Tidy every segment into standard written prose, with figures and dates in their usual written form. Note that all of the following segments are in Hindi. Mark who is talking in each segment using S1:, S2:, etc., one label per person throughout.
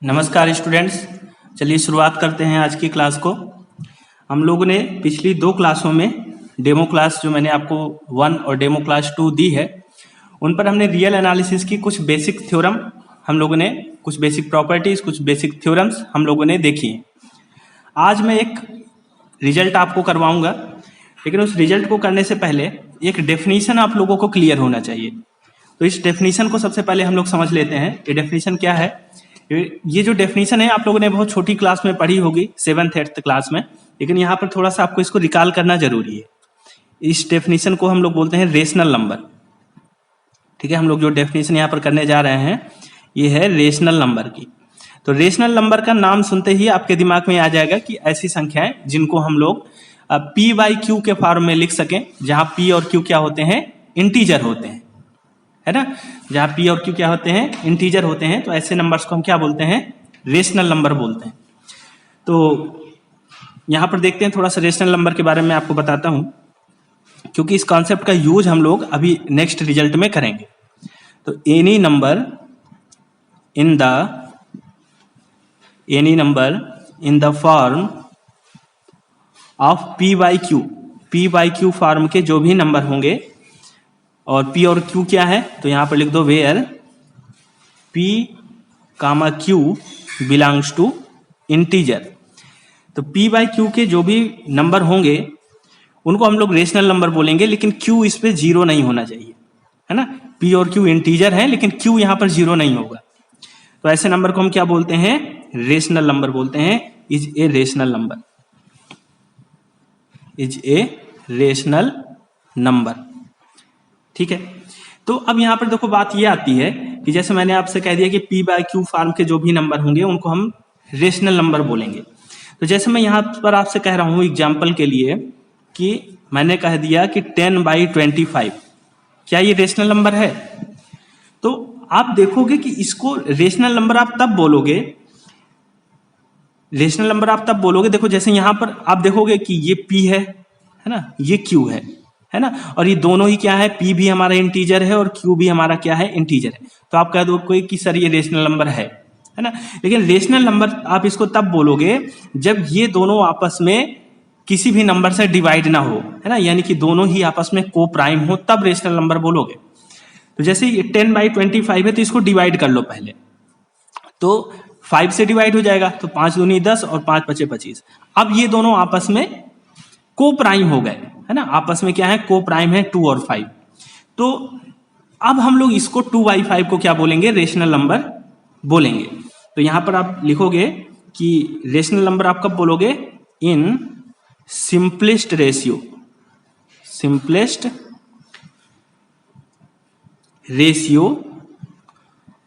S1: नमस्कार स्टूडेंट्स। चलिए शुरुआत करते हैं आज की क्लास को। हम लोगों ने पिछली दो क्लासों में डेमो क्लास जो मैंने आपको 1 और डेमो क्लास 2 दी है, उन पर हमने रियल एनालिसिस की कुछ बेसिक थ्योरम हम लोगों ने, कुछ बेसिक प्रॉपर्टीज, कुछ बेसिक थ्योरम्स हम लोगों ने देखी हैं। आज मैं एक रिजल्ट आपको करवाऊंगा, लेकिन उस रिजल्ट को करने से पहले एक डेफिनेशन आप लोगों को क्लियर होना चाहिए। तो इस डेफिनेशन को सबसे पहले हम लोग समझ लेते हैं। ये डेफिनेशन क्या है? ये जो डेफिनेशन है आप लोगों ने बहुत छोटी क्लास में पढ़ी होगी, 7th 8th क्लास में, लेकिन यहाँ पर थोड़ा सा आपको इसको रिकॉल करना जरूरी है। इस डेफिनेशन को हम लोग बोलते हैं रेशनल नंबर। ठीक है, हम लोग जो डेफिनेशन यहाँ पर करने जा रहे हैं ये है रेशनल नंबर की। तो रेशनल नंबर का नाम सुनते ही आपके दिमाग में आ जाएगा कि ऐसी संख्याएं जिनको हम लोग पी बाई क्यू के फॉर्म में लिख सकें, जहां पी और क्यू क्या होते हैं? इंटीजर होते हैं, है ना। जहां पी और क्यू क्या होते हैं? इंटीजर होते हैं। तो ऐसे नंबर्स को हम क्या बोलते हैं? रेशनल नंबर बोलते हैं। तो यहां पर देखते हैं, थोड़ा सा रेशनल नंबर के बारे में आपको बताता हूं, क्योंकि इस कॉन्सेप्ट का यूज हम लोग अभी नेक्स्ट रिजल्ट में करेंगे। तो any number in the form of P by Q form के जो भी नंबर होंगे, और P और Q क्या है? तो यहां पर लिख दो where P, Q belongs to integer. तो P बाई Q के जो भी नंबर होंगे उनको हम लोग रेशनल नंबर बोलेंगे, लेकिन Q इस पे जीरो नहीं होना चाहिए, है ना। P और Q इंटीजर है, लेकिन Q यहां पर जीरो नहीं होगा। तो ऐसे नंबर को हम क्या बोलते हैं? रेशनल नंबर बोलते हैं। Is a rational number. ठीक है। तो अब यहां पर देखो बात ये आती है कि जैसे मैंने आपसे कह दिया कि P बाई Q फॉर्म के जो भी नंबर होंगे उनको हम रेशनल नंबर बोलेंगे। तो जैसे मैं यहां पर आपसे कह रहा हूं एग्जांपल के लिए कि मैंने कह दिया कि 10/25, क्या ये रेशनल नंबर है? तो आप देखोगे कि इसको रेशनल नंबर आप तब बोलोगे, देखो जैसे यहां पर आप देखोगे कि ये P है ना, ये Q है ना, और ये दोनों ही क्या है? P भी हमारा इंटीजर है और Q भी हमारा क्या है? इंटीजर है। तो आप कह दो कोई कि सर ये रेशनल नंबर है ना। लेकिन रेशनल नंबर आप इसको तब बोलोगे जब ये दोनों आपस में किसी भी नंबर से डिवाइड ना हो, है ना, यानी कि दोनों ही आपस में को प्राइम हो, तब रेशनल नंबर बोलोगे। तो जैसे ये 10/25 है, तो इसको डिवाइड कर लो पहले। तो 5 से डिवाइड हो जाएगा, तो 5 दूनी 10 और 5 पचे 25। अब ये दोनों आपस में को प्राइम हो गए, है ना। आपस में क्या है? को प्राइम है 2 और 5। तो अब हम लोग इसको 2/5 को क्या बोलेंगे? रेशनल नंबर बोलेंगे। तो यहां पर आप लिखोगे कि रेशनल नंबर आप कब बोलोगे? इन सिंपलेस्ट रेशियो,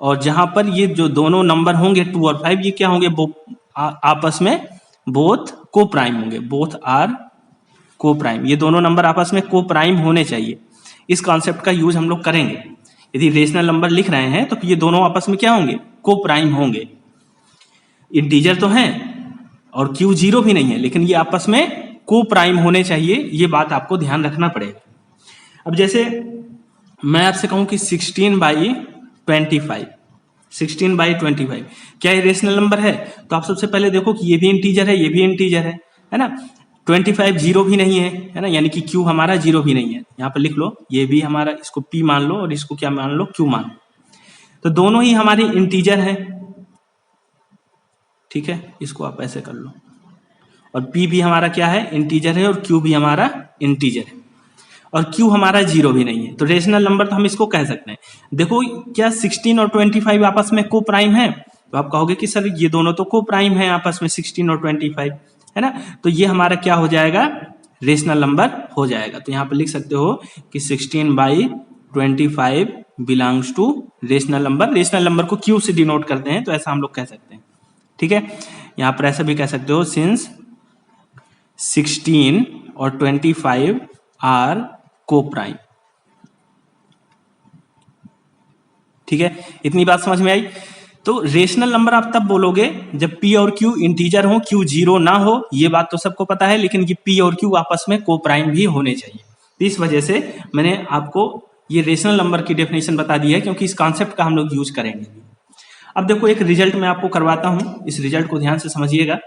S1: और जहां पर ये जो दोनों नंबर होंगे 2 और 5, ये क्या होंगे? आपस में बोथ को प्राइम होंगे, बोथ आर को प्राइम। ये दोनों नंबर आपस में को प्राइम होने चाहिए। इस कॉन्सेप्ट का यूज हम लोग करेंगे। यदि रेशनल नंबर लिख रहे हैं तो ये दोनों आपस में क्या होंगे? को प्राइम होंगे। इंटीजर तो हैं और Q जीरो भी नहीं है, लेकिन ये आपस में को प्राइम होने चाहिए। ये बात आपको ध्यान रखना पड़ेगा। अब जैसे मैं आपसे कहूं कि 16/25 क्या ये रेशनल नंबर है? तो आप सबसे पहले देखो कि ये भी इंटीजर है, ये भी इंटीजर है ना। 25 जीरो भी नहीं है ना, यानी कि Q हमारा जीरो भी नहीं है। यहां पर लिख लो, ये भी हमारा, इसको P मान लो और इसको क्या मान लो? Q मान लो। तो दोनों ही हमारे इंटीजर हैं। ठीक है, इसको आप ऐसे कर लो। और P भी हमारा क्या है? इंटीजर है, और Q भी हमारा इंटीजर है, और Q हमारा जीरो भी नहीं है। तो रेशनल नंबर तो हम इसको कह सकते हैं। देखो क्या 16 और 25 आपस में को प्राइम है? तो आप कहोगे कि सर ये दोनों तो को प्राइम है आपस में, 16 और 25, है ना। तो ये हमारा क्या हो जाएगा? रेशनल नंबर हो जाएगा। तो यहां पर लिख सकते हो कि 16/25 belongs to rational number. Rational number को Q से डिनोट करते हैं, तो ऐसा हम लोग कह सकते हैं। ठीक है, यहां पर ऐसा भी कह सकते हो, सिंस 16 और 25 आर को प्राइम। ठीक है, इतनी बात समझ में आई। तो रेशनल नंबर आप तब बोलोगे जब P और Q इंटीजर हो, Q जीरो ना हो। ये बात तो सबको पता है, लेकिन ये P और Q आपस में को प्राइम भी होने चाहिए। तो इस वजह से मैंने आपको ये रेशनल नंबर की डेफिनेशन बता दी है, क्योंकि इस कॉन्सेप्ट का हम लोग यूज करेंगे। अब देखो एक रिजल्ट मैं आपको करवाता हूं, इस रिजल्ट को ध्यान से समझिएगा।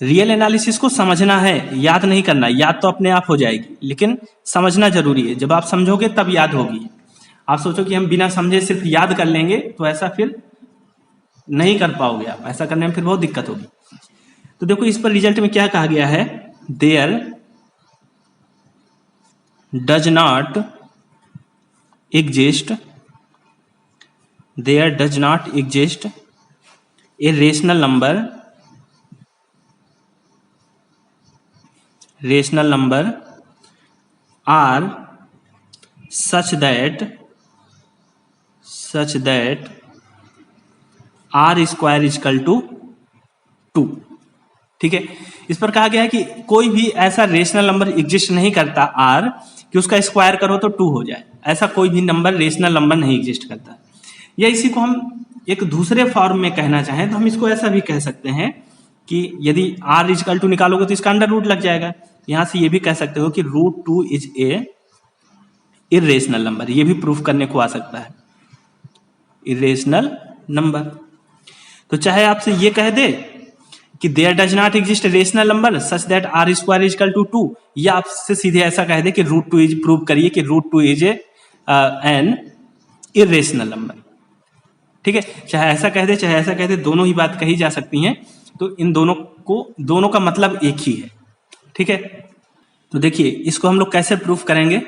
S1: रियल एनालिसिस को समझना है, याद नहीं करना। याद तो अपने आप हो जाएगी, लेकिन समझना जरूरी है। जब आप समझोगे तब याद होगी। आप सोचो कि हम बिना समझे सिर्फ याद कर लेंगे, तो ऐसा फिर नहीं कर पाओगे आप। ऐसा करने में फिर बहुत दिक्कत होगी। तो देखो इस पर रिजल्ट में क्या कहा गया है, there does not exist a rational number r such that r square equal to 2। ठीक है, इस पर कहा गया है कि कोई भी ऐसा रेशनल नंबर एग्जिस्ट नहीं करता r कि उसका स्क्वायर करो तो 2 हो जाए। ऐसा कोई भी नंबर रेशनल नंबर नहीं एग्जिस्ट करता। या इसी को हम एक दूसरे फॉर्म में कहना चाहें तो हम इसको ऐसा भी कह सकते हैं कि यदि r इजकल टू निकालोगे तो इसका अंडर रूट लग जाएगा। यहां से ये भी कह सकते हो कि √2 इज ए इरेशनल नंबर। ये भी प्रूफ करने को आ सकता है, इरेशनल नंबर। तो चाहे आपसे ये कह दे कि there does not exist rational number such that r square equal to 2, या आपसे सीधे ऐसा कह दे कि √2 इज प्रूव करिए कि √2 इज एन इरेशनल नंबर। ठीक है, चाहे ऐसा कह दे चाहे ऐसा कह दे, दोनों ही बात कही जा सकती हैं। तो इन दोनों का मतलब एक ही है। ठीक है, तो देखिए इसको हम लोग कैसे प्रूफ करेंगे,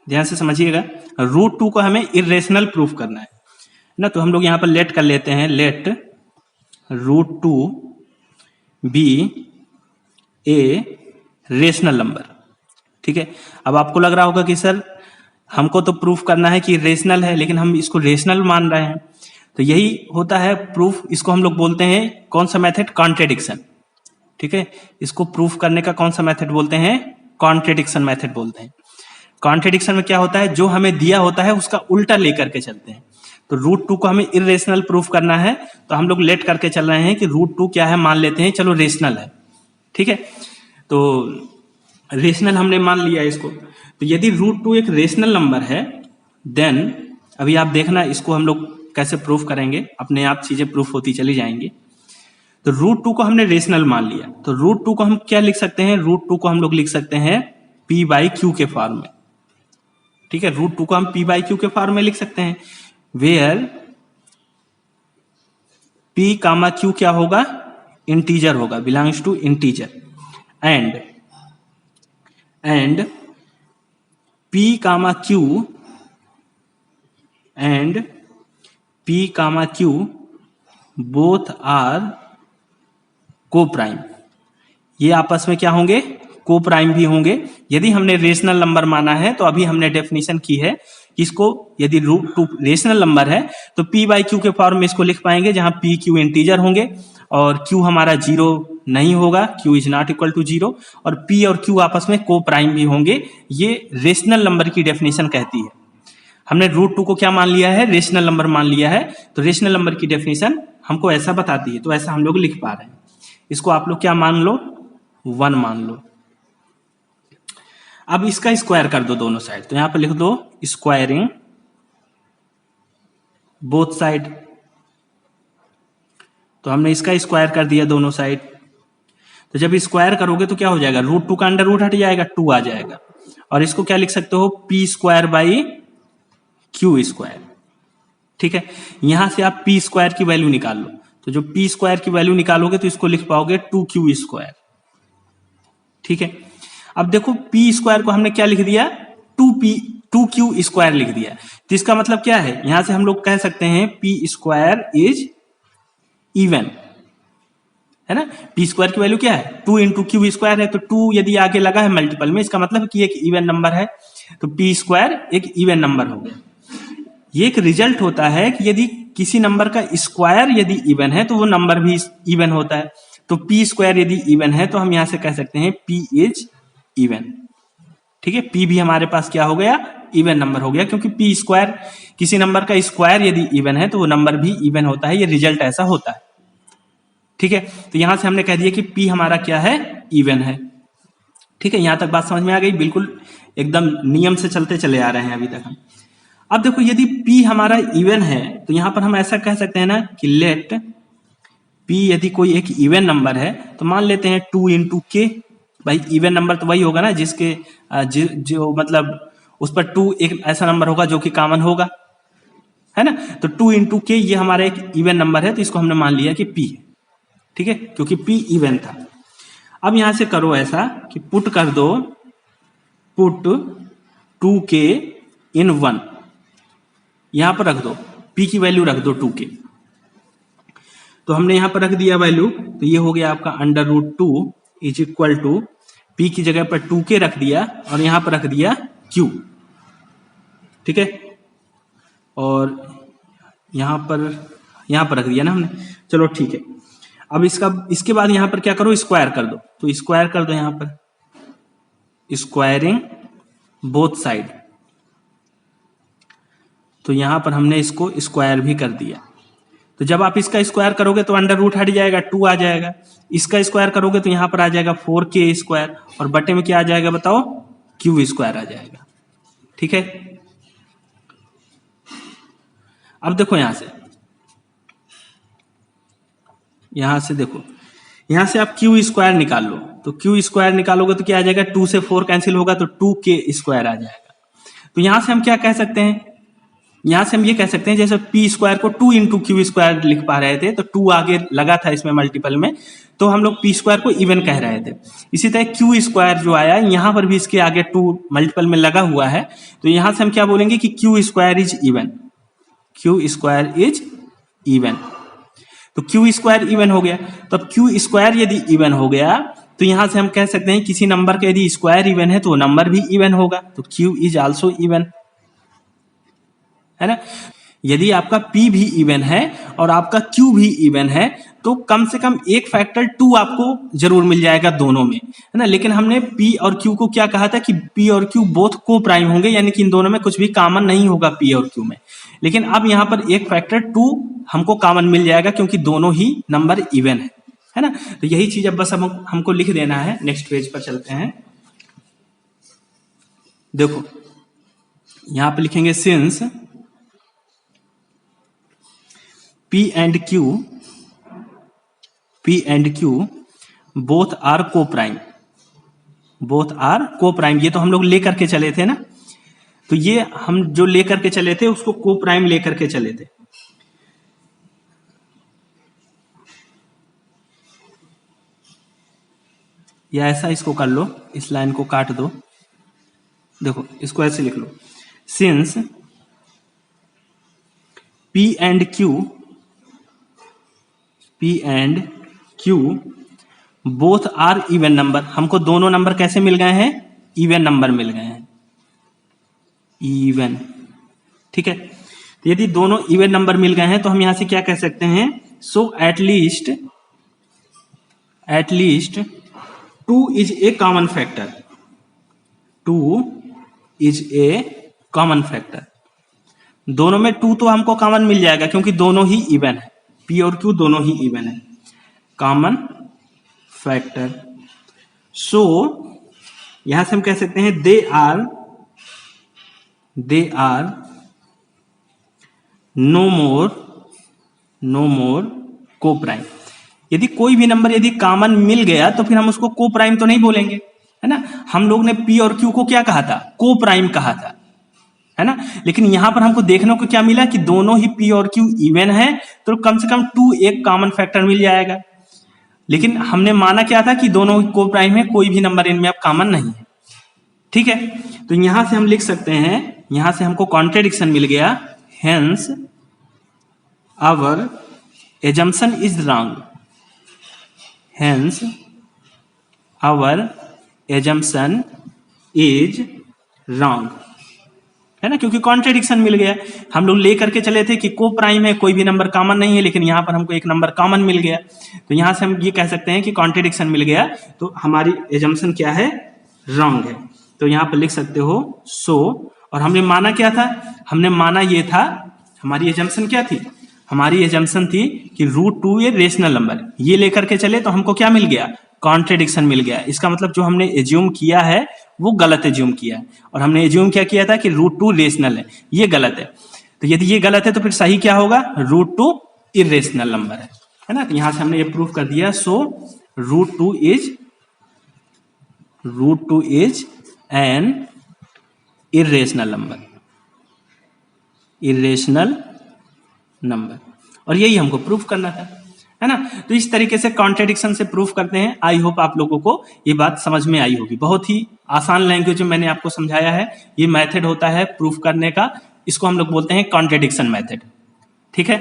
S1: ध्यान से समझिएगा। √2 को हमें इरेशनल प्रूफ करना है ना, तो हम लोग यहां पर लेट कर लेते हैं, let √2 be a rational number. ठीक है, अब आपको लग रहा होगा कि सर हमको तो प्रूफ करना है कि रेशनल है, लेकिन हम इसको रेशनल मान रहे हैं। तो यही होता है प्रूफ। इसको हम लोग बोलते हैं कौन सा मेथड, कॉन्ट्रेडिक्शन। ठीक है, इसको प्रूफ करने का कौन सा मेथड बोलते हैं, कॉन्ट्रेडिक्शन मेथड बोलते हैं। कॉन्ट्रेडिक्शन में क्या होता है, जो हमें दिया होता है उसका उल्टा लेकर के चलते हैं। तो √2 को हमें इरेशनल प्रूफ करना है, तो हम लोग लेट करके चल रहे हैं कि √2 क्या है, मान लेते हैं चलो रेशनल है। ठीक है, तो रेशनल हमने मान लिया इसको। तो यदि √2 एक रेशनल नंबर है, देन अभी आप देखना इसको हम लोग कैसे प्रूफ करेंगे, अपने आप चीजें प्रूफ होती चली जाएंगी। तो √2 को हमने रेशनल मान लिया, तो √2 को हम क्या लिख सकते हैं, √2 को हम लोग लिख सकते हैं p/q के फॉर्म में। ठीक है, √2 को हम p/q के फॉर्म में लिख सकते हैं, वेयर p, q क्या होगा, इंटीजर होगा, belongs to integer. And p, q both are coprime. ये आपस में क्या होंगे, को प्राइम भी होंगे। यदि हमने रेशनल नंबर माना है तो अभी हमने डेफिनेशन की है कि इसको यदि √2 रेशनल नंबर है तो p/q के फॉर्म में इसको लिख पाएंगे, जहां p, q इंटीजर होंगे और q हमारा 0 नहीं होगा, q is not equal to 0, और p और q आपस में को प्राइम भी होंगे। ये रेशनल नंबर की डेफिनेशन कहती है। हमने √2 को क्या मान लिया है, रेशनल नंबर मान लिया है, तो रेशनल नंबर की डेफिनेशन हमको ऐसा बताती है। तो ऐसा हम लोग लिख पा रहे हैं। इसको आप लोग क्या मान लो, 1 मान लो। अब इसका स्क्वायर कर दो दोनों साइड, तो यहां पर लिख दो स्क्वायरिंग बोथ साइड। तो हमने इसका स्क्वायर कर दिया दोनों साइड। तो जब स्क्वायर करोगे तो क्या हो जाएगा, √2 का अंडर रूट हट जाएगा, 2 आ जाएगा। और इसको क्या लिख सकते हो, p²/q²। ठीक है, यहां से आप p² की वैल्यू निकाल लो। तो जो p² की वैल्यू निकालोगे तो इसको लिख पाओगे 2q²। ठीक है, अब देखो p² को हमने क्या लिख दिया, 2q² लिख दिया। तो इसका मतलब क्या है, यहां से हम लोग कह सकते हैं p² इज इवन, है ना। p² की वैल्यू क्या है, 2 × q² है, तो 2 यदि आगे लगा है मल्टीपल में, इसका मतलब कि एक इवन नंबर है। तो p² एक इवन नंबर हो गया। ये एक रिजल्ट होता है कि यदि किसी नंबर का स्क्वायर यदि इवन है तो वो नंबर भी इवन होता है। तो p² यदि इवन है तो हम यहां से कह सकते हैं p इज इवन। ठीक है, p भी हमारे पास क्या हो गया, इवन नंबर हो गया, क्योंकि p² किसी नंबर का स्क्वायर यदि इवन है तो वो नंबर भी इवन होता है। ये रिजल्ट ऐसा होता है। ठीक है, तो यहां से हमने कह दिया कि p हमारा क्या है, इवन है। ठीक है, यहां तक बात समझ में आ गई, बिल्कुल एकदम नियम से चलते चले आ रहे हैं अभी तक हम। अब देखो यदि p हमारा इवन है तो यहां पर हम ऐसा कह सकते हैं ना कि लेट p यदि कोई एक इवन नंबर है तो मान लेते हैं 2 इंटू के। भाई इवन नंबर तो वही होगा ना जिसके जो मतलब उस पर 2 एक ऐसा नंबर होगा जो कि कॉमन होगा, है ना। तो 2 इंटू के ये हमारा एक इवन नंबर है तो इसको हमने मान लिया कि p है, ठीक है, क्योंकि p इवन था। अब यहां से करो ऐसा कि पुट कर दो, पुट 2k इन 1, यहां पर रख दो p की वैल्यू रख दो 2k। तो हमने यहां पर रख दिया वैल्यू, तो ये हो गया आपका √2 इज इक्वल टू p की जगह पर 2k रख दिया और यहां पर रख दिया q, ठीक है, और यहां पर रख दिया ना हमने। चलो ठीक है, अब इसके बाद यहां पर क्या करो, स्क्वायर कर दो। तो स्क्वायर कर दो, यहां पर स्क्वायरिंग बोथ साइड। तो यहां पर हमने इसको स्क्वायर भी कर दिया। तो जब आप इसका स्क्वायर करोगे तो √ हट जाएगा, 2 आ जाएगा। इसका स्क्वायर करोगे तो यहां पर आ जाएगा 4k स्क्वायर और बटे में क्या आ जाएगा बताओ, q स्क्वायर आ जाएगा, ठीक है। अब देखो यहां से देखो, यहां से आप q स्क्वायर निकाल लो। तो q स्क्वायर निकालोगे तो क्या आ जाएगा, 2 से 4 कैंसिल होगा तो 2k स्क्वायर आ जाएगा। तो यहां से हम क्या कह सकते हैं, यहां से हम ये कह सकते हैं जैसे p स्क्वायर को 2 इंटू क्यू स्क्वायर लिख पा रहे थे तो 2 आगे लगा था इसमें मल्टीपल में, तो हम लोग p स्क्वायर को इवन कह रहे थे। इसी तरह q स्क्वायर जो आया यहां पर भी इसके आगे 2 मल्टीपल में लगा हुआ है, तो यहां से हम क्या बोलेंगे कि q square is even, q square is even. तो q स्क्वायर इवन हो गया। तो अब q स्क्वायर यदि इवन हो गया तो यहां से हम कह सकते हैं किसी नंबर का यदि स्क्वायर इवन है तो वो नंबर भी इवन होगा, तो q इज आल्सो इवन, है ना। यदि आपका p भी इवन है और आपका q भी इवन है तो कम से कम एक फैक्टर 2 आपको जरूर मिल जाएगा दोनों में, है ना। लेकिन हमने p और q को क्या कहा था कि p और q बोथ को प्राइम होंगे, यानी कि इन दोनों में कुछ भी कॉमन नहीं होगा p और q में। लेकिन अब यहाँ पर एक फैक्टर 2 हमको कॉमन मिल जाएगा क्योंकि दोनों ही नंबर इवन है ना। तो यही चीज अब बस हमको लिख देना है। नेक्स्ट पेज पर चलते हैं। देखो यहां पर लिखेंगे since P and Q both are coprime, both are coprime, ये तो हम लोग लेकर के चले थे ना। तो ये हम जो लेकर के चले थे उसको को प्राइम लेकर के चले थे। या ऐसा इसको कर लो, इस लाइन को काट दो। देखो इसको ऐसे लिख लो, since P and Q both are even number, हमको दोनों नंबर कैसे मिल गए हैं, इवन नंबर मिल गए हैं, इवन, ठीक है। तो यदि दोनों इवन नंबर मिल गए हैं तो हम यहां से क्या कह सकते हैं, so at least 2 is a common factor, 2 is a common factor. दोनों में 2 तो हमको कॉमन मिल जाएगा क्योंकि दोनों ही इवन है, P और Q दोनों ही इवन है, कॉमन फैक्टर। सो यहां से हम कह सकते हैं दे आर नो मोर को प्राइम। यदि कोई भी नंबर यदि कॉमन मिल गया तो फिर हम उसको को प्राइम तो नहीं बोलेंगे, है ना। हम लोग ने P और Q को क्या कहा था, को प्राइम कहा था, है ना। लेकिन यहां पर हमको देखने को क्या मिला कि दोनों ही P और Q इवन है तो कम से कम 2 एक कॉमन फैक्टर मिल जाएगा। लेकिन हमने माना क्या था कि दोनों को प्राइम है, कोई भी नंबर इनमें अब कॉमन नहीं है, ठीक है। तो यहां से हम लिख सकते हैं, यहां से हमको कॉन्ट्रेडिक्शन मिल गया, hence our assumption is wrong, hence our assumption is wrong, है ना, क्योंकि कॉन्ट्रेडिक्शन मिल गया। हम लोग लेकर के चले थे कि को प्राइम है, कोई भी नंबर कॉमन नहीं है, लेकिन यहां पर हमको एक नंबर कॉमन मिल गया। तो यहां से हम ये कह सकते हैं कि कॉन्ट्रेडिक्शन मिल गया, तो हमारी एजम्पशन क्या है, रॉन्ग है। तो यहां पर लिख सकते हो सो, और हमने माना क्या था, हमने माना ये था, हमारी एजम्पशन क्या थी, हमारी एजम्पशन थी कि √2 ये रेशनल नंबर, ये लेकर के चले तो हमको क्या मिल गया, कॉन्ट्रेडिक्शन मिल गया। इसका मतलब जो हमने एज्यूम किया है वो गलत एज्यूम किया है, और हमने एज्यूम क्या किया था कि √2 रेशनल है, ये गलत है। तो यदि ये गलत है तो फिर सही क्या होगा, √2 इरेशनल नंबर है ना। तो यहां से हमने ये प्रूफ कर दिया, सो √2 is an irrational number, irrational number, और यही हमको प्रूफ करना था, है ना। तो इस तरीके से कॉन्ट्रेडिक्शन से प्रूफ करते हैं। आई होप आप लोगों को ये बात समझ में आई होगी। बहुत ही आसान लैंग्वेज में मैंने आपको समझाया है। ये मेथड होता है प्रूफ करने का, इसको हम लोग बोलते हैं कॉन्ट्रेडिक्शन मेथड, ठीक है।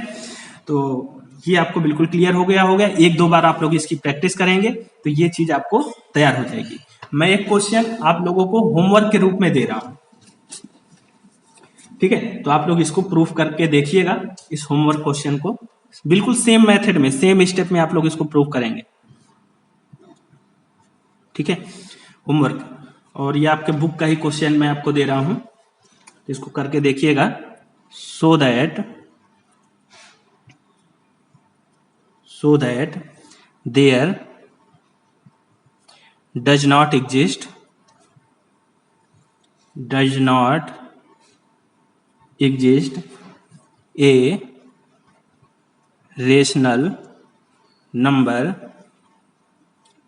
S1: तो ये आपको बिल्कुल क्लियर हो गया। एक दो बार आप लोग इसकी प्रैक्टिस करेंगे तो ये चीज आपको तैयार हो जाएगी। मैं एक क्वेश्चन आप लोगों को होमवर्क के रूप में दे रहा हूं, ठीक है। तो आप लोग इसको प्रूफ करके देखिएगा, इस होमवर्क क्वेश्चन को बिल्कुल सेम मेथड में, सेम स्टेप में आप लोग इसको प्रूफ करेंगे, ठीक है। होमवर्क, और ये आपके बुक का ही क्वेश्चन मैं आपको दे रहा हूं, तो इसको करके देखिएगा। So that there does not exist a rational number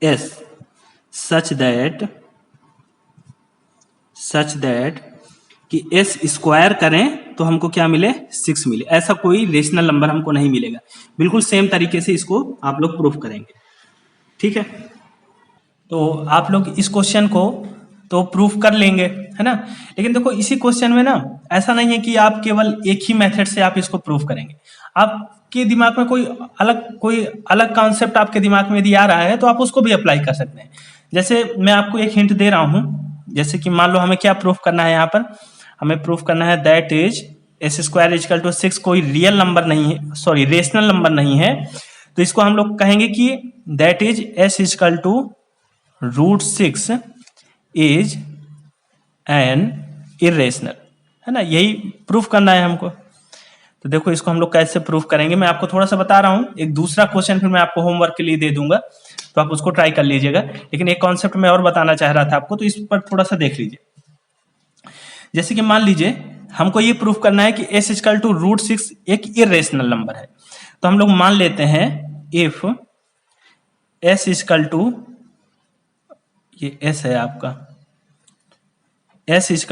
S1: s such that कि s स्क्वायर करें तो हमको क्या मिले, 6 मिले। ऐसा कोई रेशनल नंबर हमको नहीं मिलेगा। बिल्कुल सेम तरीके से इसको आप लोग प्रूफ करेंगे, ठीक है। तो आप लोग इस क्वेश्चन को तो प्रूफ कर लेंगे, है ना। लेकिन देखो इसी क्वेश्चन में ना ऐसा नहीं है कि आप केवल एक ही मेथड से आप इसको प्रूफ करेंगे। आपके दिमाग में कोई अलग कॉन्सेप्ट आपके दिमाग में यदि आ रहा है तो आप उसको भी अप्लाई कर सकते हैं। जैसे मैं आपको एक हिंट दे रहा हूं, जैसे कि मान लो हमें क्या प्रूफ करना है, यहाँ पर हमें प्रूफ करना है दैट इज s² = 6 कोई रियल नंबर नहीं है, सॉरी रेशनल नंबर नहीं है। तो इसको हम लोग कहेंगे कि that is s = √6 is an irrational, है ना। यही प्रूफ करना है हमको। तो देखो इसको हम लोग कैसे प्रूफ करेंगे, मैं आपको थोड़ा सा बता रहा हूं। एक दूसरा क्वेश्चन फिर मैं आपको होमवर्क के लिए दे दूंगा, तो आप उसको ट्राई कर लीजिएगा। लेकिन एक कॉन्सेप्ट मैं और बताना चाह रहा था आपको, तो इस पर थोड़ा सा देख लीजिए। जैसे कि मान लीजिए हमको ये प्रूफ करना है कि s = √6 एक इरेशनल नंबर है। तो हम लोग मान लेते हैं इफ s = ये s है आपका, s =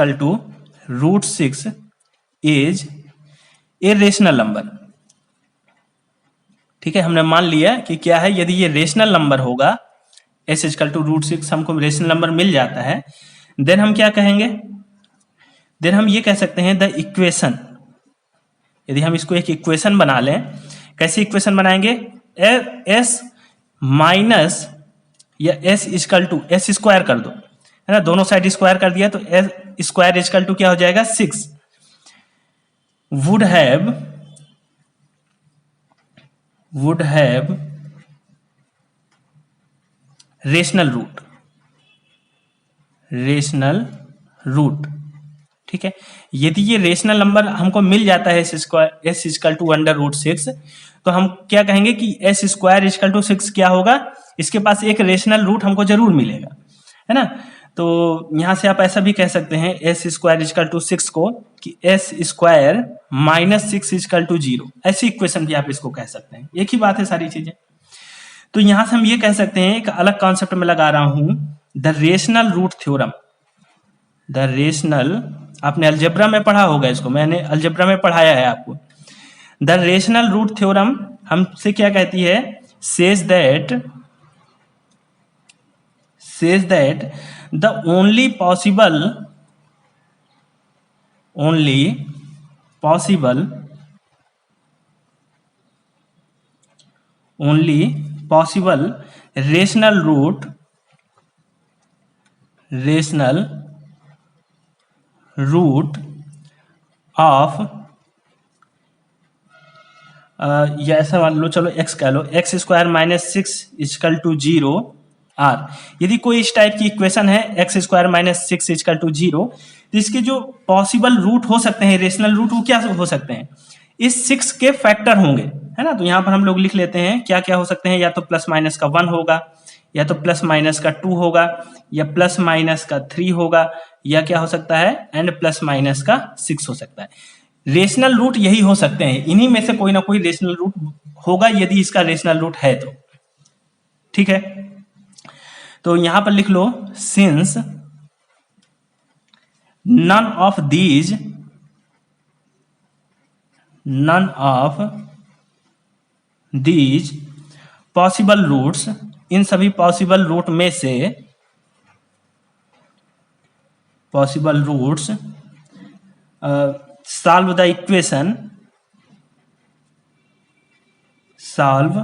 S1: √6 is a rational number, ठीक है। हमने मान लिया कि क्या है, यदि ये रेशनल नंबर होगा, s = √6 हमको रेशनल नंबर मिल जाता है, देन हम क्या कहेंगे, देन हम ये कह सकते हैं द इक्वेशन। यदि हम इसको एक इक्वेशन बना लें, कैसे इक्वेशन बनाएंगे, s माइनस या s = s स्क्वायर कर दो, है ना। दोनों साइड स्क्वायर कर दिया तो s² क्या हो जाएगा, 6 वुड हैव रेशनल रूट, ठीक है। यदि ये रेशनल नंबर हमको मिल जाता है s = √6, तो हम क्या कहेंगे कि s² = 6 क्या होगा, इसके पास एक रेशनल रूट हमको जरूर मिलेगा, है ना। तो यहां से आप ऐसा भी कह सकते हैं s² = 6 को कि s² - 6 = 0, ऐसी इक्वेशन भी आप इसको कह सकते हैं। एक ही बात है सारी चीजें। तो यहां से हम ये कह सकते हैं, एक अलग कॉन्सेप्ट में लगा रहा हूं, the rational root theorem. The rational, आपने अलजेब्रा में पढ़ा होगा इसको, मैंने अलजेब्रा में पढ़ाया है आपको। द रेशनल रूट थ्योरम हमसे क्या कहती है, says that the only possible rational root of या ऐसा मान लो, चलो x कह लो, x² - 6 = 0 r। यदि कोई इस टाइप की इक्वेशन है x² - 6 = 0, तो इसके जो पॉसिबल रूट हो सकते हैं, रेशनल रूट, वो क्या हो सकते हैं, इस 6 के फैक्टर होंगे, है ना। तो यहां पर हम लोग लिख लेते हैं क्या क्या हो सकते हैं, या तो प्लस माइनस का 1 होगा, या तो प्लस माइनस का 2 होगा, या प्लस माइनस का 3 होगा, या क्या हो सकता है एंड प्लस माइनस का 6 हो सकता है। रेशनल रूट यही हो सकते हैं, इन्हीं में से कोई ना कोई रेशनल रूट होगा यदि इसका रेशनल रूट है तो। ठीक है, तो यहां पर लिख लो since none of these possible roots, इन सभी पॉसिबल रूट में से possible roots solve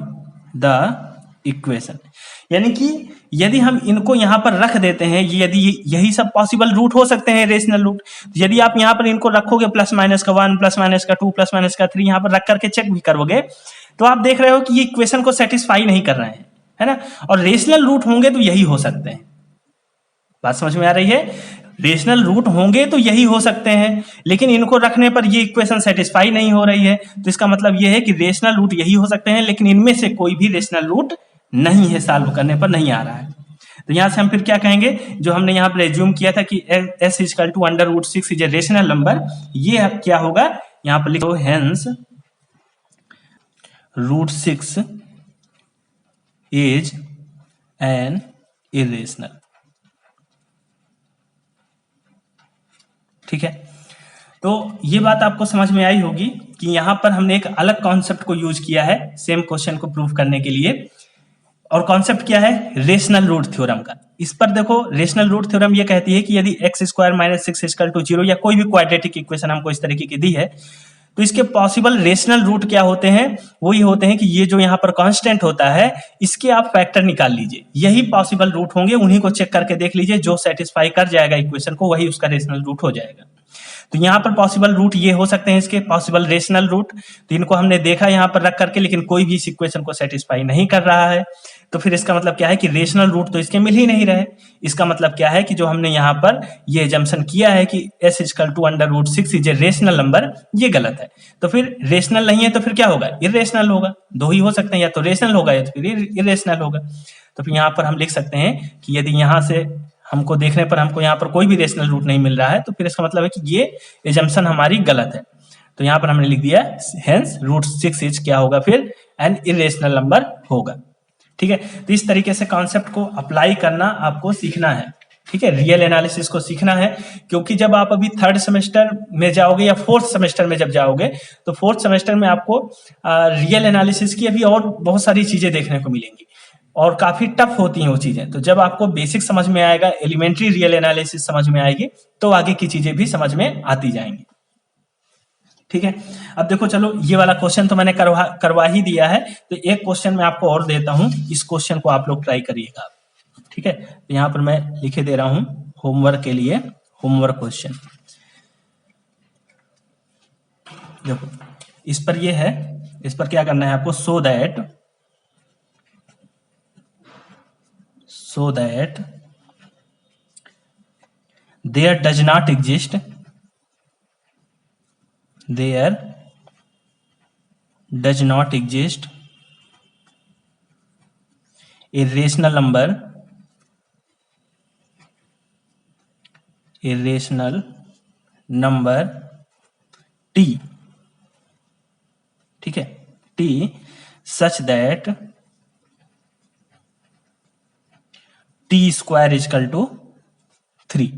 S1: the equation, यानी कि यदि हम इनको यहां पर रख देते हैं, यदि यही सब पॉसिबल रूट हो सकते हैं रेशनल रूट, यदि आप यहां पर इनको रखोगे प्लस माइनस का 1 प्लस माइनस का 2 प्लस माइनस का 3 यहां पर रख करके चेक भी करोगे तो आप देख रहे हो कि ये इक्वेशन को सेटिस्फाई नहीं कर रहे हैं, है ना। और रेशनल रूट होंगे तो यही हो सकते हैं। बात समझ में आ रही है? रेशनल रूट होंगे तो यही हो सकते हैं, लेकिन इनको रखने पर ये इक्वेशन सेटिस्फाई नहीं हो रही है, तो इसका मतलब ये है कि रेशनल रूट यही हो सकते हैं, लेकिन इनमें से कोई भी रेशनल रूट नहीं है, सॉल्व करने पर नहीं आ रहा है। तो यहां से हम फिर क्या कहेंगे, जो हमने यहां पर एज्यूम किया था कि s equal to under root 6 is a rational number, ये क्या होगा, यहां पर लिखो hence root 6 is an irrational. ठीक है, तो ये बात आपको समझ में आई होगी कि यहां पर हमने एक अलग कॉन्सेप्ट को यूज किया है सेम क्वेश्चन को प्रूव करने के लिए, और कॉन्सेप्ट क्या है, रेशनल रूट थ्योरम का। इस पर देखो, रेशनल रूट थ्योरम ये कहती है कि यदि x square minus 6 equal to 0 या कोई भी क्वाड्रेटिक इक्वेशन हमको इस तरीके की दी है, तो इसके पॉसिबल रेशनल रूट क्या होते हैं, वो ये होते हैं कि ये जो यहाँ पर कांस्टेंट होता है इसके आप फैक्टर निकाल लीजिए, यही पॉसिबल रूट होंगे, उन्हीं को चेक करके देख लीजिए, जो सेटिस्फाई कर जाएगा इक्वेशन को वही उसका रेशनल रूट हो जाएगा। तो यहाँ पर पॉसिबल रूट ये हो सकते हैं इसके पॉसिबल रेशनल रूट, तो इनको हमने देखा यहाँ पर रख करके, लेकिन कोई भी इस इक्वेशन को सेटिस्फाई नहीं कर रहा है, तो फिर इसका मतलब क्या है कि रेशनल रूट तो इसके मिल ही नहीं रहे। इसका मतलब क्या है कि जो हमने यहाँ पर ये एजम्पशन किया है कि s equal to under root 6 is a rational number, ये गलत है। तो फिर रेशनल नहीं है तो फिर क्या होगा, इरेशनल होगा। दो ही हो सकते हैं, या तो रेशनल होगा या तो फिर इरेशनल होगा। तो फिर यहाँ पर हम लिख सकते हैं कि यदि यहाँ से हमको देखने पर हमको यहाँ पर कोई भी रेशनल रूट नहीं मिल रहा है, तो फिर इसका मतलब है कि ये एजम्पशन हमारी गलत है। तो यहाँ पर हमने लिख दिया हेंस रूट 6 इज क्या होगा, फिर एन इरेशनल नंबर होगा। ठीक है, तो इस तरीके से कॉन्सेप्ट को अप्लाई करना आपको सीखना है। ठीक है, रियल एनालिसिस को सीखना है, क्योंकि जब आप अभी थर्ड सेमेस्टर में जाओगे या फोर्थ सेमेस्टर में जब जाओगे, तो फोर्थ सेमेस्टर में आपको रियल एनालिसिस की अभी और बहुत सारी चीजें देखने को मिलेंगी और काफी टफ होती हैं वो चीजें। तो जब आपको बेसिक समझ में आएगा, एलिमेंट्री रियल एनालिसिस समझ में आएगी, तो आगे की चीजें भी समझ में आती जाएंगी। ठीक है, अब देखो, चलो ये वाला क्वेश्चन तो मैंने करवा ही दिया है, तो एक क्वेश्चन मैं आपको और देता हूं, इस क्वेश्चन को आप लोग ट्राई करिएगा। ठीक है, तो यहां पर मैं लिखे दे रहा हूं होमवर्क के लिए, होमवर्क क्वेश्चन। देखो इस पर ये है, इस पर क्या करना है आपको, so that there does not exist a rational number t, ठीक है, t such that t square is equal to 3।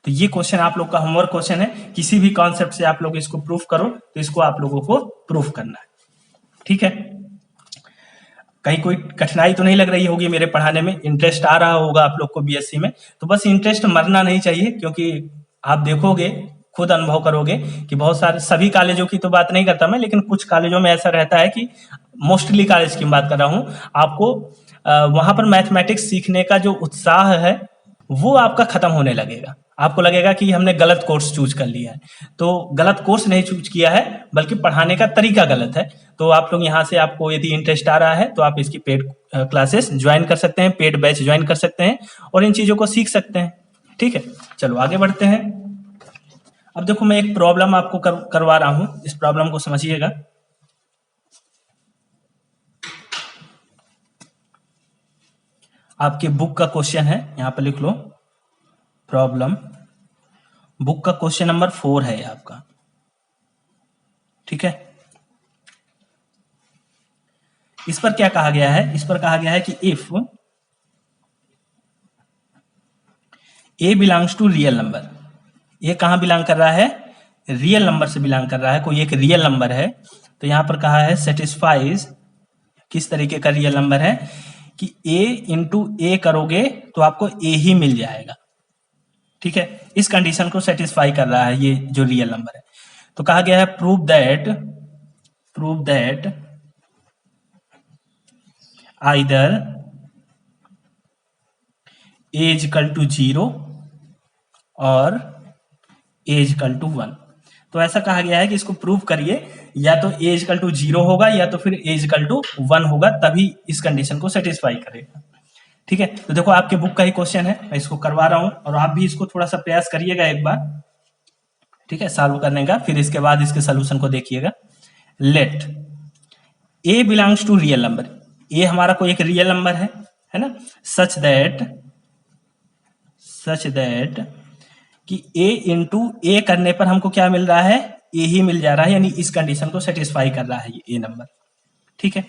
S1: तो ये क्वेश्चन आप लोग का होमवर्क क्वेश्चन है, किसी भी कॉन्सेप्ट से आप लोग इसको प्रूफ करो, तो इसको आप लोगों को प्रूफ करना है। ठीक है, कहीं कोई कठिनाई तो नहीं लग रही होगी मेरे पढ़ाने में, इंटरेस्ट आ रहा होगा आप लोग को बीएससी में, तो बस इंटरेस्ट मरना नहीं चाहिए, क्योंकि आप देखोगे, खुद अनुभव करोगे कि बहुत सारे, सभी कॉलेजों की तो बात नहीं करता मैं, लेकिन कुछ कॉलेजों में ऐसा रहता है कि मोस्टली कॉलेज की बात कर रहा हूँ, आपको वहां पर मैथमेटिक्स सीखने का जो उत्साह है वो आपका खत्म होने लगेगा। आपको लगेगा कि हमने गलत कोर्स चूज कर लिया है, तो गलत कोर्स नहीं चूज किया है, बल्कि पढ़ाने का तरीका गलत है। तो आप लोग यहाँ से, आपको यदि इंटरेस्ट आ रहा है तो आप इसकी पेड क्लासेस ज्वाइन कर सकते हैं, पेड बैच ज्वाइन कर सकते हैं और इन चीजों को सीख सकते हैं। ठीक है, चलो आगे बढ़ते हैं। अब देखो, मैं एक प्रॉब्लम आपको करवा रहा हूं, इस प्रॉब्लम को समझिएगा। आपके बुक का क्वेश्चन है, यहां पर लिख लो प्रॉब्लम, बुक का क्वेश्चन नंबर 4 है ये आपका, ठीक है। इस पर क्या कहा गया है, इस पर कहा गया है कि if a belongs to real number, ये कहां बिलोंग कर रहा है, रियल नंबर से बिलोंग कर रहा है, कोई एक रियल नंबर है, तो यहां पर कहा है सेटिस्फाइज, किस तरीके का रियल नंबर है कि a इंटू ए करोगे तो आपको a ही मिल जाएगा, ठीक है। इस कंडीशन को सेटिस्फाई कर रहा है ये जो रियल नंबर है। तो कहा गया है prove that either a is equal to 0 और a इज इक्वल टू 1। तो ऐसा कहा गया है कि इसको प्रूव करिए, या तो a इज इक्वल टू 0 होगा या तो फिर a इज इक्वल टू 1 होगा, तभी इस कंडीशन को सेटिस्फाई करेगा, ठीक है। तो देखो आपके बुक का ही क्वेश्चन है, मैं इसको करवा रहा हूं और आप भी इसको थोड़ा सा प्रयास करिएगा एक बार, ठीक है, सॉल्व करने का, फिर इसके बाद इसके सोल्यूशन को देखिएगा। Let a belongs to real number, a हमारा कोई एक रियल नंबर है ना, सच दैट कि a इंटू ए करने पर हमको क्या मिल रहा है, a ही मिल जा रहा है, यानी इस कंडीशन को सेटिस्फाई कर रहा है ये a नंबर, ठीक है।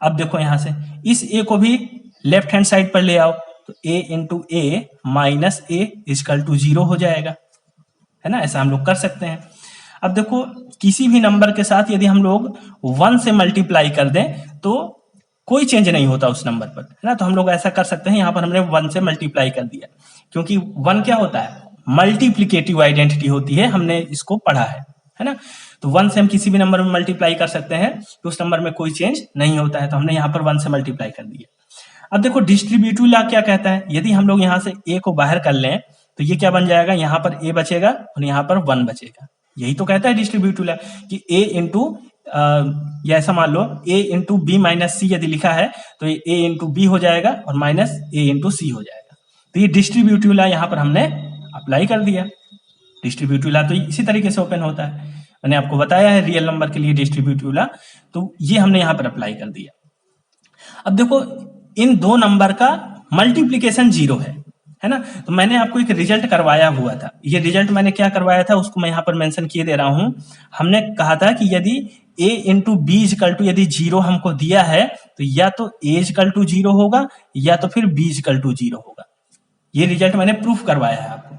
S1: अब देखो यहां से इस a को भी लेफ्ट हैंड साइड पर ले आओ, तो a into a minus a equal to 0 हो जाएगा, है ना, ऐसा हम लोग कर सकते हैं। अब देखो किसी भी नंबर के साथ यदि हम लोग 1 से मल्टीप्लाई कर दें तो कोई चेंज नहीं होता उस नंबर पर, है ना, तो हम लोग ऐसा कर सकते हैं, यहां पर हमने 1 से मल्टीप्लाई कर दिया, क्योंकि 1 क्या होता है, मल्टीप्लिकेटिव आइडेंटिटी होती है, हमने इसको पढ़ा है ना। तो 1 से हम किसी भी नंबर में मल्टीप्लाई कर सकते हैं तो उस नंबर में कोई चेंज नहीं होता है, तो हमने यहाँ पर 1 से मल्टीप्लाई कर दिया। अब देखो डिस्ट्रीब्यूटिव लॉ क्या कहता है, यदि हम लोग यहाँ से a को बाहर कर लें तो ये क्या बन जाएगा, यहाँ पर a बचेगा और यहाँ पर 1 बचेगा, यही तो कहता है डिस्ट्रीब्यूटिव लॉ कि a इंटू या ऐसा मान लो a इंटू बी माइनस सी यदि लिखा है तो ये a इंटू बी हो जाएगा और माइनस a इंटू सी हो जाएगा। तो ये डिस्ट्रीब्यूटिव लॉ यहाँ पर हमने अप्लाई कर दिया। डिस्ट्रीब्यूटिव लॉ तो इसी तरीके से ओपन होता है, मैंने आपको बताया है रियल नंबर के लिए डिस्ट्रीब्यूटिव लॉ, तो ये हमने यहाँ पर अप्लाई कर दिया। अब देखो इन दो नंबर का मल्टीप्लीकेशन 0 है ना, तो मैंने आपको एक रिजल्ट करवाया हुआ था, ये रिजल्ट मैंने क्या करवाया था उसको मैं यहाँ पर मेंशन किए दे रहा हूं। हमने कहा था कि यदि a into b equal to यदि 0 हमको दिया है तो या तो a इजकल टू 0 होगा या तो फिर b इजकल टू 0 होगा, ये रिजल्ट मैंने प्रूफ करवाया है आपको।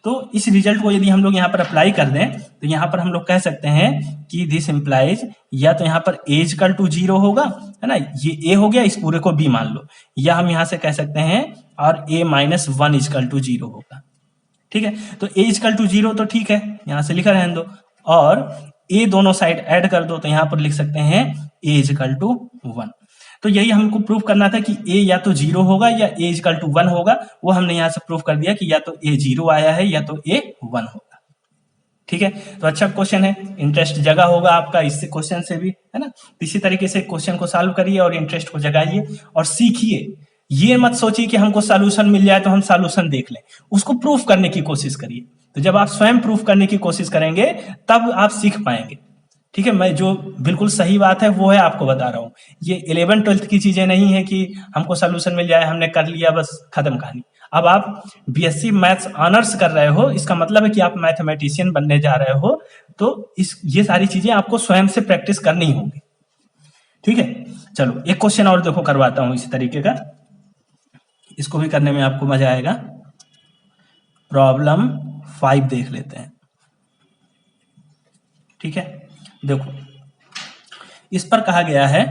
S1: तो इस रिजल्ट को यदि हम लोग यहाँ पर अप्लाई कर दें तो यहाँ पर हम लोग कह सकते हैं कि दिस इम्प्लाइज, या तो यहाँ पर a इजकल टू 0 होगा, है ना, ये a हो गया, इस पूरे को b मान लो, या हम यहाँ से कह सकते हैं और a माइनस 1 इजकल टू 0 होगा, ठीक है। तो a इजकल टू 0 तो ठीक है, यहाँ से लिखा रहने दो, और a दोनों साइड ऐड कर दो तो यहाँ पर लिख सकते हैं a इजकल टू 1। तो यही हमको प्रूफ करना था कि a या तो 0 होगा या a इजकल टू 1 होगा, वो हमने यहाँ से प्रूफ कर दिया कि या तो a 0 आया है या तो a 1 होगा, ठीक है। तो अच्छा क्वेश्चन है, इंटरेस्ट जगा होगा आपका इससे क्वेश्चन से भी, है ना। इसी तरीके से क्वेश्चन को सॉल्व करिए और इंटरेस्ट को जगाइए और सीखिए, ये मत सोचिए कि हमको सॉल्यूशन मिल जाए तो हम सॉल्यूशन देख लें, उसको प्रूफ करने की कोशिश करिए। तो जब आप स्वयं प्रूफ करने की कोशिश करेंगे तब आप सीख पाएंगे, ठीक है। मैं जो बिल्कुल सही बात है वो है आपको बता रहा हूँ, ये 11th-12th की चीजें नहीं है कि हमको सॉल्यूशन मिल जाए हमने कर लिया बस खत्म कहानी। अब आप बीएससी मैथ्स ऑनर्स कर रहे हो, इसका मतलब है कि आप मैथमेटिशियन बनने जा रहे हो, तो ये सारी चीजें आपको स्वयं से प्रैक्टिस करनी होगी, ठीक है। चलो एक क्वेश्चन और देखो करवाता हूं इसी तरीके का, इसको भी करने में आपको मजा आएगा। प्रॉब्लम 5 देख लेते हैं, ठीक है। देखो इस पर कहा गया है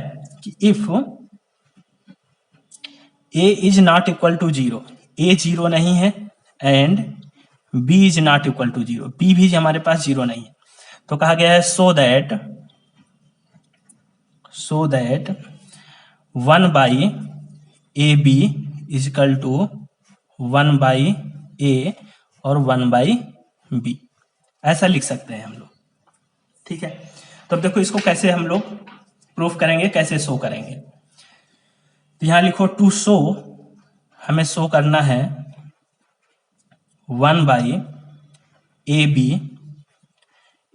S1: कि if a is not equal to 0, a 0 नहीं है, and b is not equal to 0, b भी हमारे पास 0 नहीं है, तो कहा गया है so that 1 by A B is equal to 1 by A और 1 बाई बी, ऐसा लिख सकते हैं हम लोग, ठीक है। तो अब देखो इसको कैसे हम लोग प्रूफ करेंगे, कैसे शो करेंगे। तो यहां लिखो टू शो, हमें शो करना है 1 by A B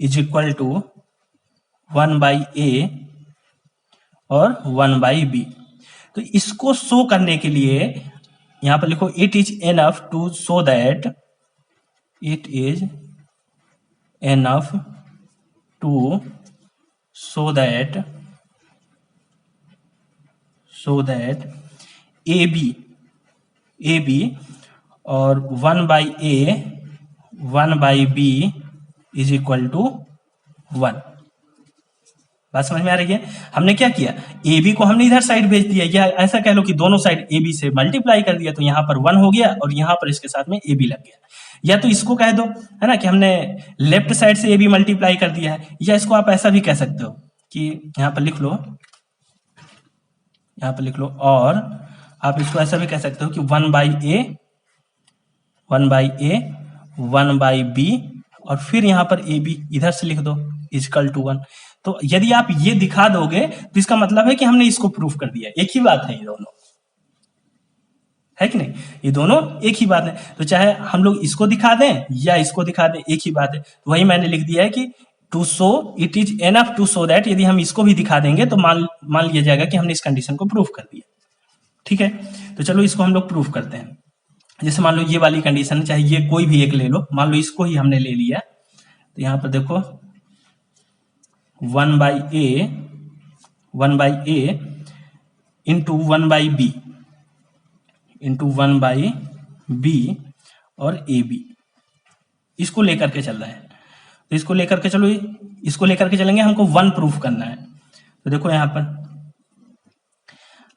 S1: is equal to 1 by A और 1 बाई बी। तो इसको शो करने के लिए यहां पर लिखो it is enough to show that, it is enough to show that a b और 1/b इज इक्वल टू 1। बात समझ में आ रही है? हमने क्या किया, ए बी को हमने इधर साइड भेज दिया, या ऐसा कह लो कि दोनों साइड ए बी से मल्टीप्लाई कर दिया, तो यहाँ पर 1 हो गया और यहाँ पर इसके साथ में ए बी लग गया। या तो इसको कह दो है ना कि हमने लेफ्ट साइड से ए बी मल्टीप्लाई कर दिया है, या इसको आप ऐसा भी कह सकते हो कि यहाँ पर लिख लो, और आप इसको ऐसा भी कह सकते हो कि 1/a 1/b और फिर यहाँ पर ए बी इधर से लिख दो इक्वल टू 1। तो यदि आप ये दिखा दोगे तो इसका मतलब है कि हमने इसको प्रूफ कर दिया। एक ही बात है, ये दोनों है कि नहीं, ये दोनों एक ही बात है। तो चाहे हम लोग इसको दिखा दें या इसको दिखा दें, एक ही बात है। तो वही मैंने लिख दिया है कि to show it is enough to show that, यदि हम इसको भी दिखा देंगे तो मान लिया जाएगा कि हमने इस कंडीशन को प्रूफ कर दिया। ठीक है, तो चलो इसको हम लोग प्रूफ करते हैं। जैसे मान लो ये वाली कंडीशन, चाहे ये कोई भी एक ले लो, मान लो इसको ही हमने ले लिया, तो यहाँ पर देखो 1/a इंटू 1/b और ए बी, इसको लेकर के चल रहा है। तो इसको लेकर के चलो, इसको लेकर के चलेंगे, हमको 1 प्रूफ करना है। तो देखो यहाँ पर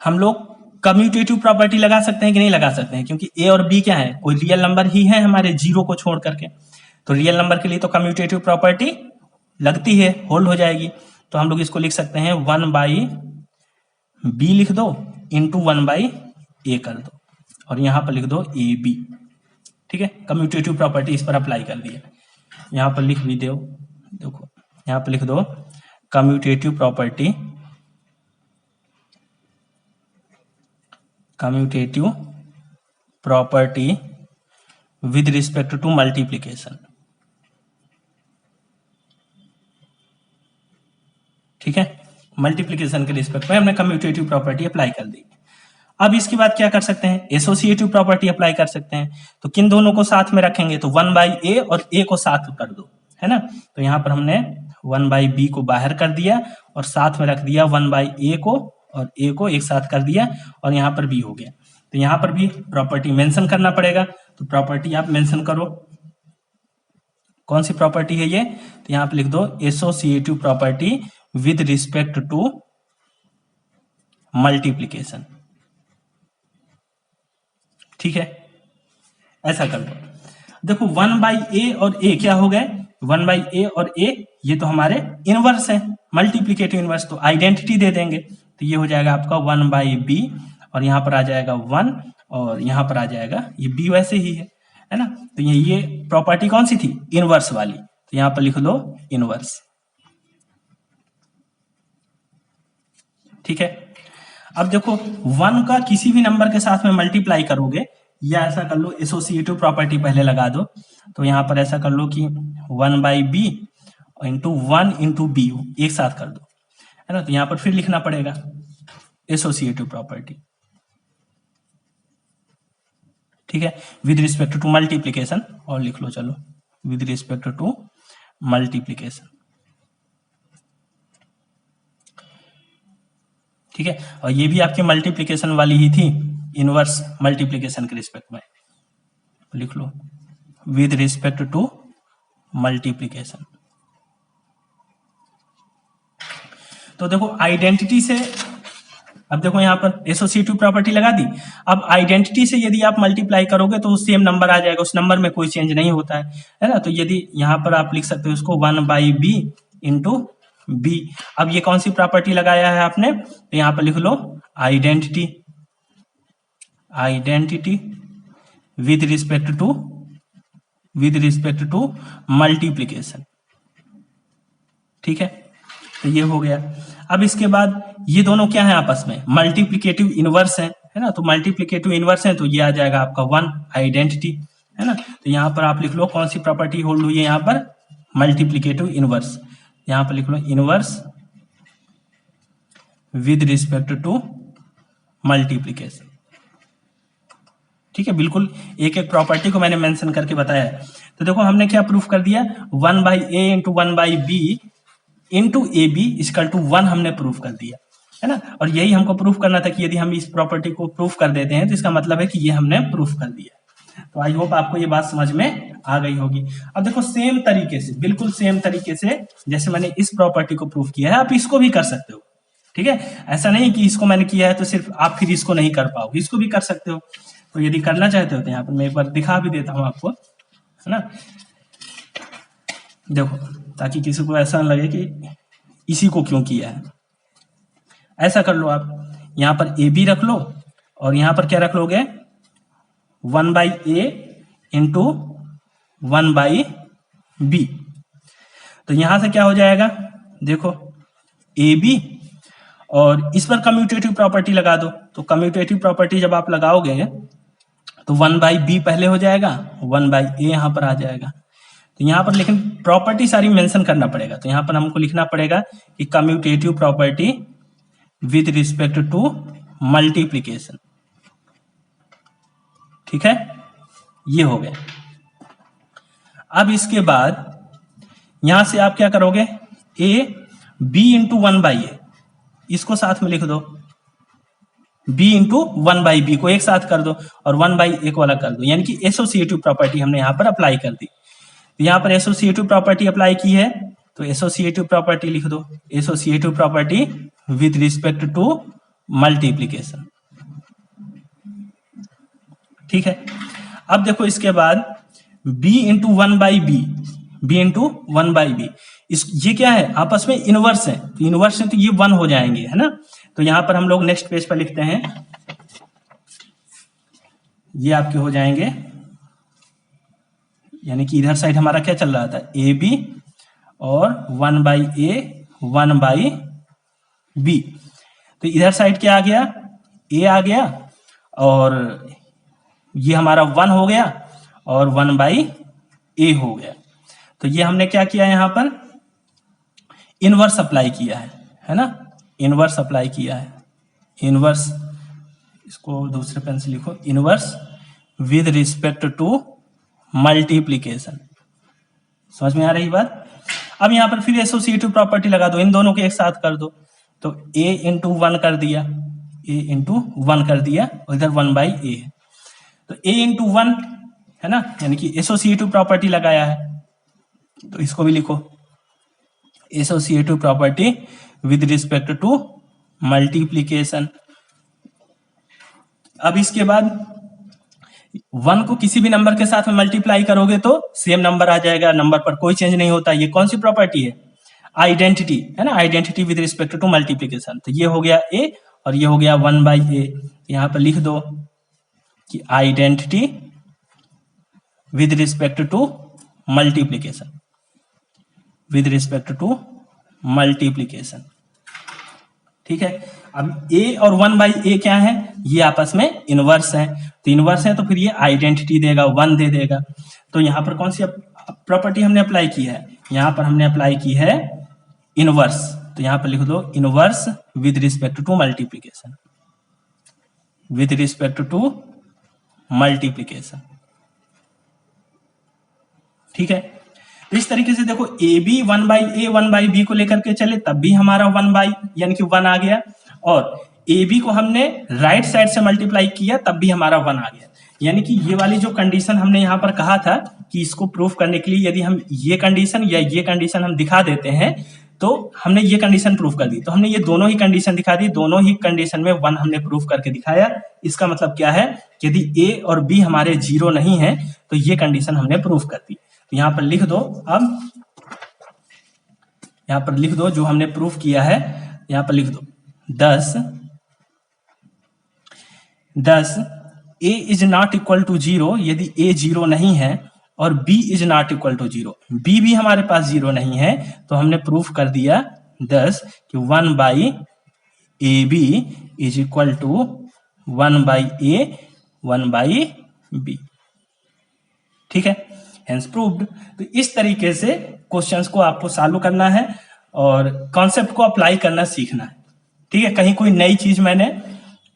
S1: हम लोग कम्यूटेटिव प्रॉपर्टी लगा सकते हैं कि नहीं लगा सकते हैं, क्योंकि ए और बी क्या है, कोई रियल नंबर ही है हमारे, जीरो को छोड़ करके। तो रियल नंबर के लिए तो कम्यूटेटिव प्रॉपर्टी लगती है, होल्ड हो जाएगी। तो हम लोग इसको लिख सकते हैं 1/b लिख दो इंटू 1/a कर दो, और यहां पर लिख दो ए बी। ठीक है, कम्यूटेटिव प्रॉपर्टी इस पर अप्लाई कर दिया। यहां पर लिख भी दो, देखो यहां पर लिख दो commutative property with respect to multiplication. ठीक है, मल्टीप्लीकेशन के रिस्पेक्ट में हमने कम्यूटेटिव प्रॉपर्टी अप्लाई कर दी। अब इसके बाद क्या कर सकते हैं, एसोसिएटिव प्रॉपर्टी अप्लाई कर सकते हैं। तो किन दोनों को साथ में रखेंगे, तो 1/a और a को साथ कर दो, है ना। तो यहां पर हमने 1/b को बाहर कर दिया और साथ में रख दिया 1/a को, और a को एक साथ कर दिया, और यहाँ पर b हो गया। तो यहाँ पर भी प्रॉपर्टी मेंशन करना पड़ेगा। तो प्रॉपर्टी आप मेंशन करो, कौन सी प्रॉपर्टी है ये, तो यहाँ पे लिख दो associative property with respect to multiplication. ठीक है, ऐसा कर दो। देखो 1/a और a क्या हो गए, 1/a और a ये तो हमारे इनवर्स है, मल्टीप्लीकेटिव इनवर्स, तो आइडेंटिटी दे देंगे। तो ये हो जाएगा आपका 1/b, और यहाँ पर आ जाएगा 1, और यहाँ पर आ जाएगा ये b वैसे ही है ना। तो ये प्रॉपर्टी कौन सी थी, इनवर्स वाली, तो यहाँ पर लिख दो इनवर्स। ठीक है, अब देखो 1 का किसी भी नंबर के साथ में मल्टीप्लाई करोगे, या ऐसा कर लो एसोसिएटिव प्रॉपर्टी पहले लगा दो। तो यहाँ पर ऐसा कर लो कि 1/b इंटू 1 इंटू b एक साथ कर दो, है ना। तो यहाँ पर फिर लिखना पड़ेगा एसोसिएटिव प्रॉपर्टी। ठीक है, विद रिस्पेक्ट टू मल्टीप्लीकेशन, और लिख लो चलो विद रिस्पेक्ट टू मल्टीप्लीकेशन। ठीक है, और ये भी आपकी मल्टीप्लीकेशन वाली ही थी, इनवर्स मल्टीप्लीकेशन के रिस्पेक्ट में, लिख लो विद रिस्पेक्ट टू मल्टीप्लीकेशन। तो देखो आइडेंटिटी से, अब देखो यहाँ पर एसोसिएटिव प्रॉपर्टी लगा दी। अब आइडेंटिटी से यदि आप मल्टीप्लाई करोगे तो सेम नंबर आ जाएगा, उस नंबर में कोई चेंज नहीं होता है ना। तो यदि यहाँ पर आप लिख सकते हो इसको 1/b इंटू b। अब ये कौन सी प्रॉपर्टी लगाया है आपने, तो यहाँ पर लिख लो identity with respect to multiplication. ठीक है, तो ये हो गया। अब इसके बाद ये दोनों क्या है आपस में, मल्टीप्लीकेटिव इनवर्स है ना। तो मल्टीप्लीकेटिव इनवर्स है, तो ये आ जाएगा आपका 1 आइडेंटिटी, है ना। तो यहाँ पर आप लिख लो कौन सी प्रॉपर्टी होल्ड हुई है यहाँ पर, मल्टीप्लीकेटिव इनवर्स। यहाँ पर लिख लो inverse with respect to multiplication. ठीक है, बिल्कुल एक एक प्रॉपर्टी को मैंने मेंशन करके बताया है। तो देखो हमने क्या प्रूफ कर दिया, 1/a into 1/b into a b equal to 1 हमने प्रूफ कर दिया, है ना। और यही हमको प्रूफ करना था कि यदि हम इस प्रॉपर्टी को प्रूफ कर देते हैं तो इसका मतलब है कि ये हमने प्रूफ कर दिया। तो आई होप आपको ये बात समझ में आ गई होगी। अब देखो सेम तरीके से, बिल्कुल सेम तरीके से जैसे मैंने इस प्रॉपर्टी को प्रूफ किया है, आप इसको भी कर सकते हो। ठीक है, ऐसा नहीं कि इसको मैंने किया है तो सिर्फ आप फिर इसको नहीं कर पाओगे, इसको भी कर सकते हो। तो यदि करना चाहते हो तो यहाँ पर मैं एक बार दिखा भी देता हूँ आपको, है ना। देखो, ताकि किसी को ऐसा लगे कि इसी को क्यों किया है। ऐसा कर लो, आप यहाँ पर ए बी रख लो और यहाँ पर क्या रख लोगे, 1/a इंटू 1/b। तो यहां से क्या हो जाएगा, देखो ए बी और इस पर कम्यूटेटिव प्रॉपर्टी लगा दो। तो कम्यूटेटिव प्रॉपर्टी जब आप लगाओगे तो 1/b पहले हो जाएगा, 1/a यहां पर आ जाएगा। तो यहां पर लेकिन प्रॉपर्टी सारी मेंशन करना पड़ेगा। तो यहां पर हमको लिखना पड़ेगा कि commutative property with respect to multiplication. ठीक है, ये हो गया। अब इसके बाद यहां से आप क्या करोगे, a b इंटू 1/a इसको साथ में लिख दो, b इंटू 1/b को एक साथ कर दो और 1/a वाला कर दो, यानी कि एसोसिएटिव प्रॉपर्टी हमने यहां पर अप्लाई कर दी। तो यहां पर एसोसिएटिव प्रॉपर्टी अप्लाई की है तो एसोसिएटिव प्रॉपर्टी लिख दो, associative property with respect to multiplication. ठीक है, अब देखो इसके बाद b into 1/b, b into 1/b, ये क्या है, आपस में इनवर्स है। तो इनवर्स है तो ये 1 हो जाएंगे, है ना। तो यहां पर हम लोग नेक्स्ट पेज पर लिखते हैं, ये आपके हो जाएंगे, यानी कि इधर साइड हमारा क्या चल रहा था, ए बी और 1/a 1/b। तो इधर साइड क्या आ गया, a आ गया और ये हमारा 1 हो गया और 1/a हो गया। तो ये हमने क्या किया, यहां पर इनवर्स अप्लाई किया है ना, इनवर्स अप्लाई किया है। इनवर्स, इसको दूसरे पेन से लिखो, inverse with respect to multiplication. समझ में आ रही बात। अब यहां पर फिर एसोसिएटिव प्रॉपर्टी लगा दो, इन दोनों को एक साथ कर दो। तो a इंटू 1 कर दिया, a इंटू 1 कर दिया और इधर 1/a है। तो a इंटू 1 है ना, यानी कि एसोसिएटिव प्रॉपर्टी लगाया है। तो इसको भी लिखो, associative property with respect to multiplication. अब इसके बाद 1 को किसी भी नंबर के साथ में मल्टीप्लाई करोगे तो सेम नंबर आ जाएगा, नंबर पर कोई चेंज नहीं होता। ये कौन सी प्रॉपर्टी है, आइडेंटिटी, है ना, identity with respect to multiplication. तो ये हो गया a और ये हो गया 1/a। यहां पर लिख दो कि identity with respect to multiplication, with respect to multiplication. ठीक है, अब a और 1/a क्या है, ये आपस में इनवर्स है। तो इनवर्स है तो फिर ये आइडेंटिटी देगा, 1 दे देगा। तो यहां पर कौन सी प्रॉपर्टी हमने अप्लाई की है, यहां पर हमने अप्लाई की है इनवर्स। तो यहां पर लिख दो inverse with respect to multiplication, with respect to multiplication. ठीक है, तो इस तरीके से देखो ए बी 1/a 1/b को लेकर के चले तब भी हमारा 1 यानी कि 1 आ गया, और ए बी को हमने राइट साइड से मल्टीप्लाई किया तब भी हमारा 1 आ गया। यानी कि ये वाली जो कंडीशन हमने यहाँ पर कहा था कि इसको प्रूफ करने के लिए यदि हम ये कंडीशन या ये कंडीशन हम दिखा देते हैं तो हमने ये कंडीशन प्रूफ कर दी। तो हमने ये दोनों ही कंडीशन दिखा दी, दोनों ही कंडीशन में 1 हमने प्रूफ करके दिखाया। इसका मतलब क्या है, यदि a और b हमारे 0 नहीं है तो ये कंडीशन हमने प्रूफ कर दी। तो यहां पर लिख दो, अब यहां पर लिख दो जो हमने प्रूफ किया है, यहां पर लिख दो 10 a is not equal to 0, यदि a 0 नहीं है और b is not equal to 0, b भी हमारे पास 0 नहीं है, तो हमने प्रूफ कर दिया 10 कि 1/ab is equal to 1/a 1/b। ठीक है, हेंस प्रूव्ड। तो इस तरीके से क्वेश्चंस को आपको सॉल्व करना है और कॉन्सेप्ट को अप्लाई करना सीखना है। ठीक है, कहीं कोई नई चीज मैंने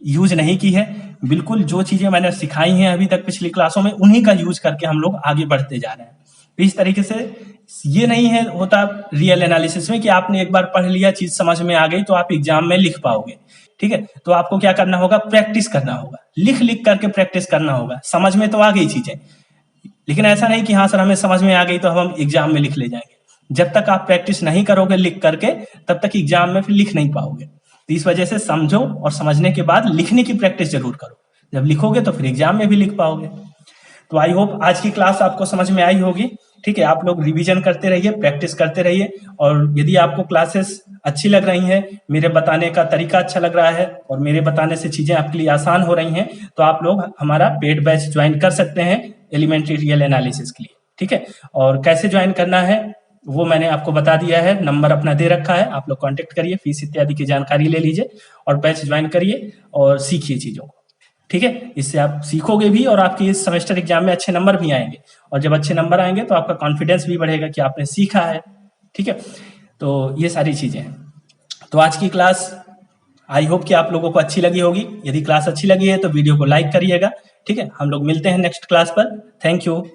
S1: यूज नहीं की है, बिल्कुल जो चीजें मैंने सिखाई हैं अभी तक पिछली क्लासों में, उन्हीं का यूज करके हम लोग आगे बढ़ते जा रहे हैं। तो इस तरीके से ये नहीं है होता रियल एनालिसिस में कि आपने एक बार पढ़ लिया, चीज समझ में आ गई तो आप एग्जाम में लिख पाओगे। ठीक है, तो आपको क्या करना होगा, प्रैक्टिस करना होगा, लिख लिख करके प्रैक्टिस करना होगा। समझ में तो आ गई चीजें, लेकिन ऐसा नहीं कि हाँ सर हमें समझ में आ गई तो हम एग्जाम में लिख ले जाएंगे। जब तक आप प्रैक्टिस नहीं करोगे लिख करके, तब तक एग्जाम में फिर लिख नहीं पाओगे। तो इस वजह से समझो और समझने के बाद लिखने की प्रैक्टिस जरूर करो। जब लिखोगे तो फिर एग्जाम में भी लिख पाओगे। तो आई होप आज की क्लास आपको समझ में आई होगी। ठीक है, आप लोग रिवीजन करते रहिए, प्रैक्टिस करते रहिए, और यदि आपको क्लासेस अच्छी लग रही हैं, मेरे बताने का तरीका अच्छा लग रहा है और मेरे बताने से चीजें आपके लिए आसान हो रही हैं, तो आप लोग हमारा पेड बैच ज्वाइन कर सकते हैं एलिमेंट्री रियल एनालिसिस के लिए। ठीक है, और कैसे ज्वाइन करना है वो मैंने आपको बता दिया है, नंबर अपना दे रखा है, आप लोग कांटेक्ट करिए, फीस इत्यादि की जानकारी ले लीजिए और बैच ज्वाइन करिए और सीखिए चीजों को। ठीक है, इससे आप सीखोगे भी और आपके इस सेमेस्टर एग्जाम में अच्छे नंबर भी आएंगे, और जब अच्छे नंबर आएंगे तो आपका कॉन्फिडेंस भी बढ़ेगा कि आपने सीखा है। ठीक है, तो ये सारी चीजें हैं। तो आज की क्लास आई होप कि आप लोगों को अच्छी लगी होगी। यदि क्लास अच्छी लगी है तो वीडियो को लाइक करिएगा। ठीक है, हम लोग मिलते हैं नेक्स्ट क्लास पर। Thank you.